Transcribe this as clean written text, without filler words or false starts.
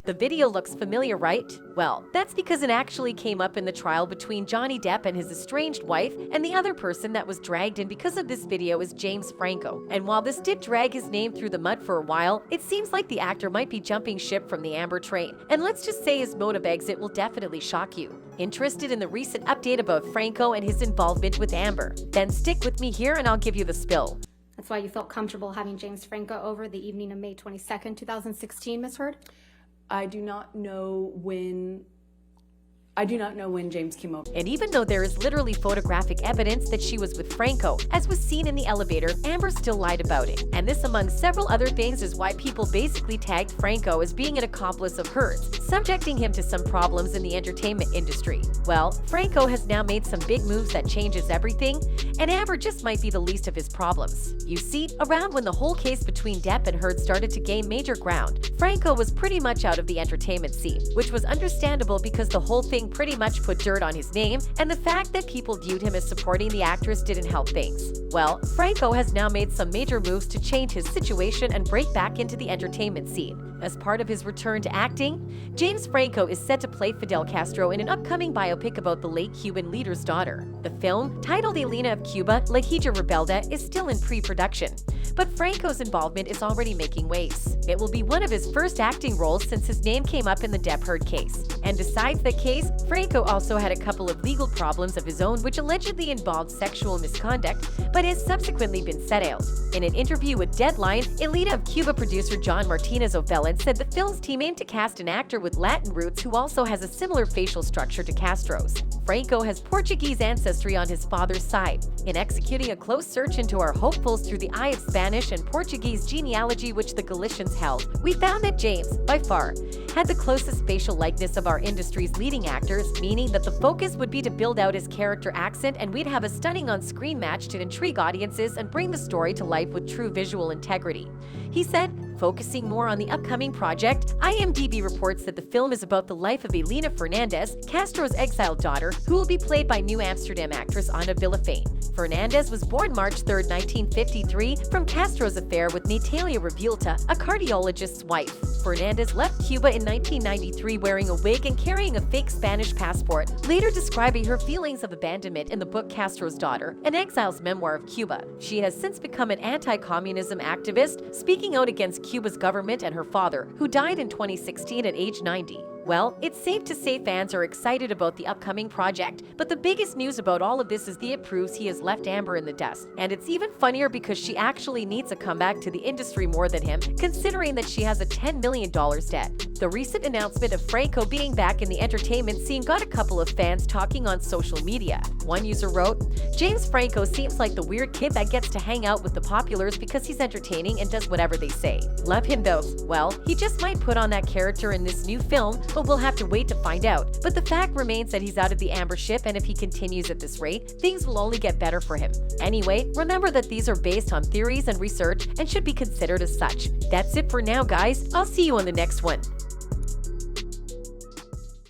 The video looks familiar, right? Well, that's because it actually came up in the trial between Johnny Depp and his estranged wife, and the other person that was dragged in because of this video is James Franco. And while this did drag his name through the mud for a while, it seems like the actor might be jumping ship from the Amber train. And let's just say his mode of exit will definitely shock you. Interested in the recent update about Franco and his involvement with Amber? Then stick with me here and I'll give you the spill. That's why you felt comfortable having James Franco over the evening of May 22nd, 2016, Ms. Heard? I do not know when James came over. And even though there is literally photographic evidence that she was with Franco, as was seen in the elevator, Amber still lied about it. And this, among several other things, is why people basically tagged Franco as being an accomplice of hers, subjecting him to some problems in the entertainment industry. Well, Franco has now made some big moves that changes everything, and Amber just might be the least of his problems. You see, around when the whole case between Depp and Heard started to gain major ground, Franco was pretty much out of the entertainment scene, which was understandable because the whole thing pretty much put dirt on his name, and the fact that people viewed him as supporting the actress didn't help things. Well, Franco has now made some major moves to change his situation and break back into the entertainment scene. As part of his return to acting, James Franco is set to play Fidel Castro in an upcoming biopic about the late Cuban leader's daughter. The film, titled Elena of Cuba, La Hija Rebelda, is still in pre-production, but Franco's involvement is already making waves. It will be one of his first acting roles since his name came up in the Depp-Heard case. And besides the case, Franco also had a couple of legal problems of his own which allegedly involved sexual misconduct, but has subsequently been settled. In an interview with Deadline, Elena of Cuba producer John Martinez O'Felon said the film's team aimed to cast an actor with Latin roots who also has a similar facial structure to Castro's. Franco has Portuguese ancestry on his father's side. In executing a close search into our hopefuls through the eye of Spanish and Portuguese genealogy which the Galicians held, we found that James, by far, had the closest facial likeness of our industry's leading actors, meaning that the focus would be to build out his character accent and we'd have a stunning on-screen match to intrigue audiences and bring the story to life with true visual integrity. He said, focusing more on the upcoming project, IMDb reports that the film is about the life of Elena Fernandez, Castro's exiled daughter, who will be played by New Amsterdam actress Ana Villafane. Fernandez was born March 3, 1953, from Castro's affair with Natalia Revuelta, a cardiologist's wife. Fernandez left Cuba in 1993 wearing a wig and carrying a fake Spanish passport, later describing her feelings of abandonment in the book Castro's Daughter, an exile's memoir of Cuba. She has since become an anti-communism activist, speaking out against Cuba's government and her father, who died in 2016 at age 90. Well, it's safe to say fans are excited about the upcoming project, but the biggest news about all of this is it proves he has left Amber in the dust. And it's even funnier because she actually needs a comeback to the industry more than him, considering that she has a $10 million debt. The recent announcement of Franco being back in the entertainment scene got a couple of fans talking on social media. One user wrote, "James Franco seems like the weird kid that gets to hang out with the populars because he's entertaining and does whatever they say. Love him though. Well, he just might put on that character in this new film, but we'll have to wait to find out. But the fact remains that he's out of the Amber ship, and if he continues at this rate, things will only get better for him. Anyway, remember that these are based on theories and research and should be considered as such. That's it for now, guys. I'll see you on the next one."